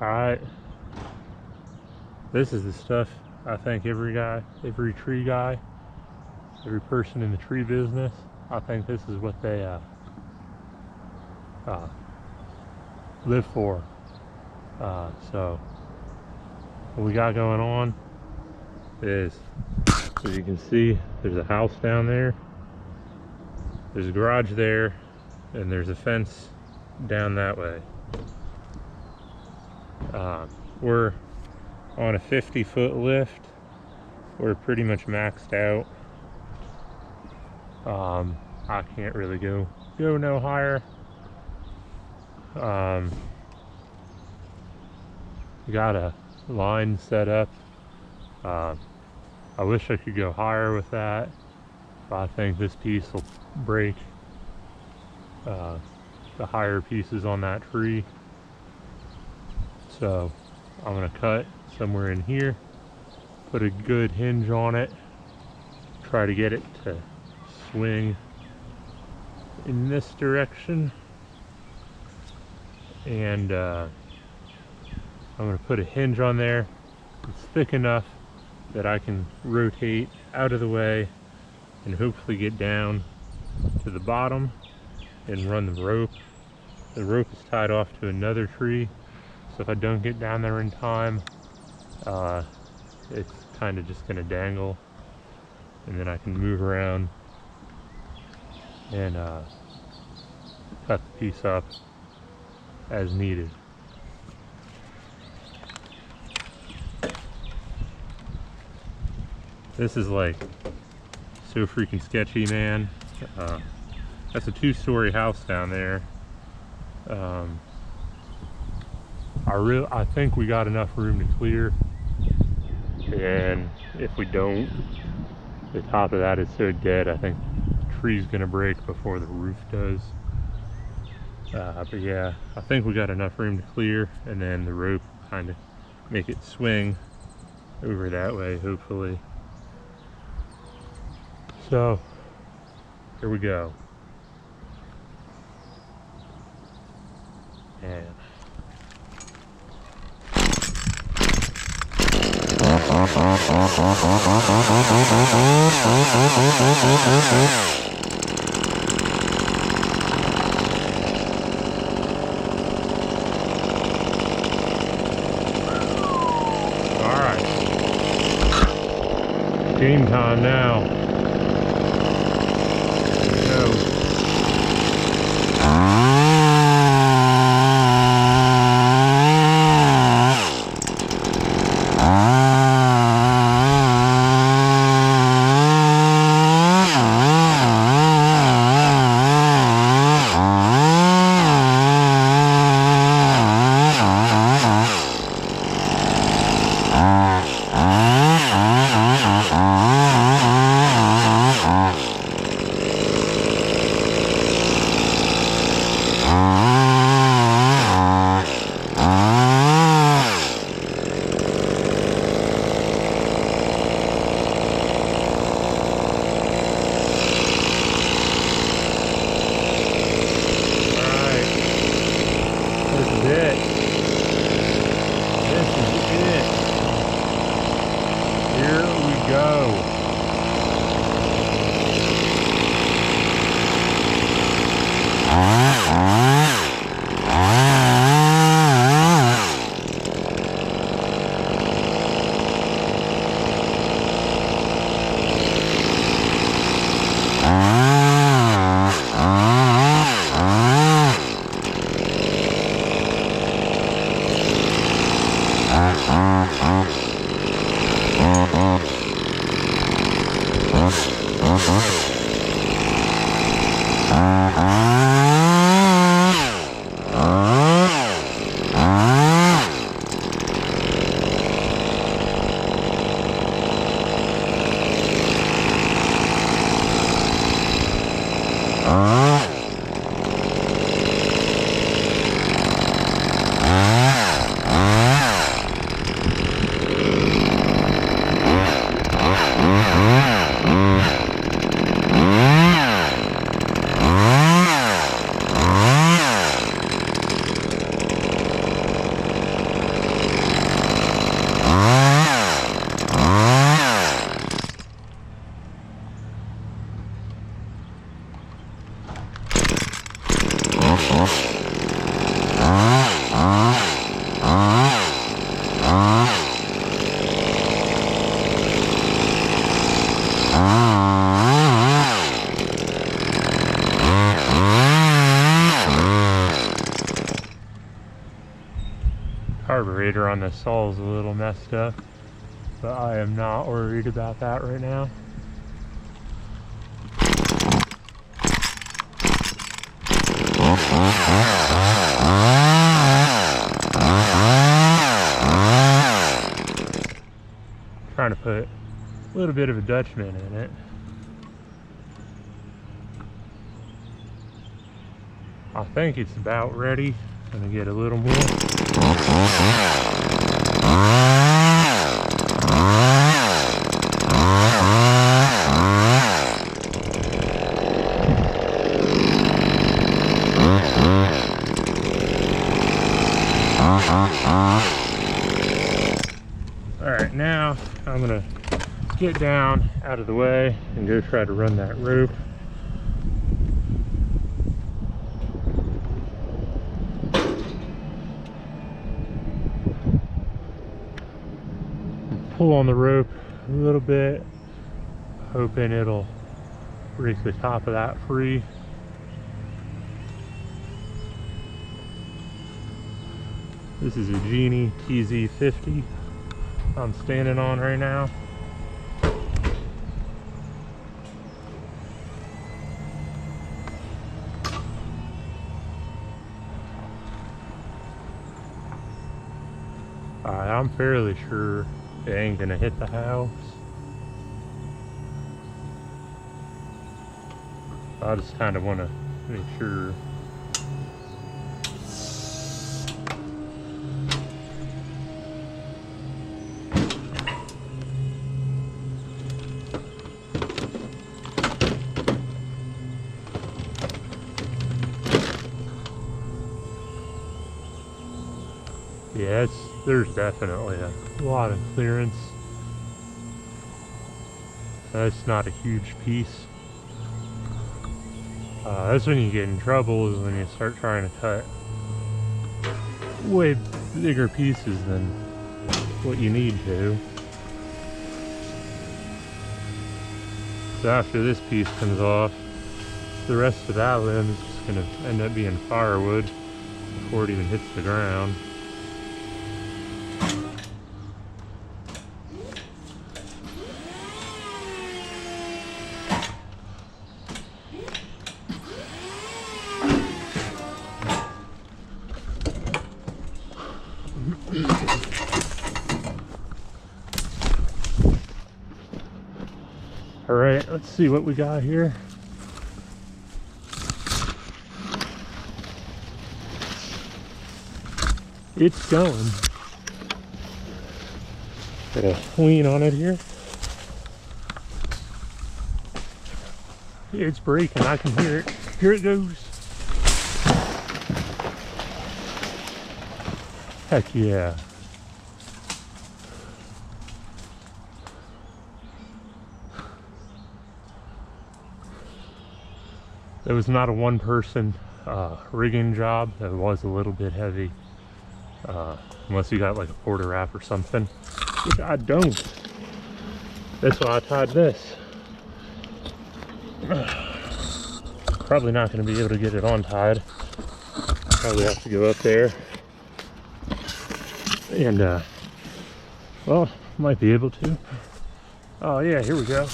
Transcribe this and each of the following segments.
Alright. This is the stuff I think every tree guy, every person in the tree business, I think this is what they live for. So what we got going on is, as you can see, there's a house down there, there's a garage there, and there's a fence down that way. We're on a 50-foot lift. We're pretty much maxed out. I can't really go no higher. Got a line set up. I wish I could go higher with that, but I think this piece will break the higher pieces on that tree. So I'm gonna cut somewhere in here, put a good hinge on it, try to get it to swing in this direction, and I'm gonna put a hinge on there. It's thick enough that I can rotate out of the way and hopefully get down to the bottom and run the rope. The rope is tied off to another tree, so if I don't get down there in time, it's kind of just gonna dangle, and then I can move around and cut the piece up as needed. This is like so freaking sketchy, man. That's a 2-story house down there. I think we got enough room to clear, and if we don't, the top of that is so dead, I think the tree's gonna break before the roof does. But yeah, I think we got enough room to clear, and then the rope kind of make it swing over that way, hopefully. So here we go. And alright. Game time now. Here we go. Carburetor on the saw is a little messed up, but I am not worried about that right now. Trying to put a little bit of a Dutchman in it. I think it's about ready. I'm gonna get a little more. Alright, now I'm gonna get down out of the way and go try to run that rope. Pull on the rope a little bit, hoping it'll break the top of that free. This is a Genie TZ50 I'm standing on right now. I'm fairly sure it ain't gonna hit the house. I just kind of want to make sure. Yeah, there's definitely a lot of clearance. That's not a huge piece. That's when you get in trouble, is when you start trying to cut way bigger pieces than what you need to. So after this piece comes off, the rest of that limb is just going to end up being firewood before it even hits the ground. All right, let's see what we got here. It's going. Got a lean on it here. It's breaking, I can hear it. Here it goes. Heck yeah. It was not a one-person rigging job. It was a little bit heavy, unless you got like a porter wrap or something, which I don't. That's why I tied this. Probably not going to be able to get it on tied. Probably have to go up there and well, might be able to. Oh yeah, here we go.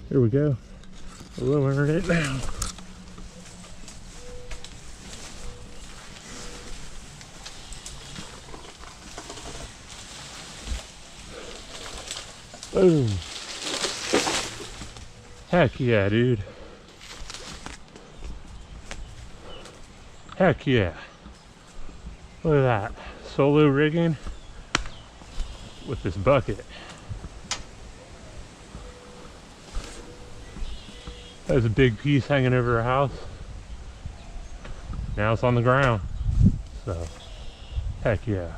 Here we go. We'll learn it now. Boom. Heck yeah, dude. Heck yeah. Look at that. Solo rigging with this bucket. There's a big piece hanging over our house. Now it's on the ground. So, heck yeah.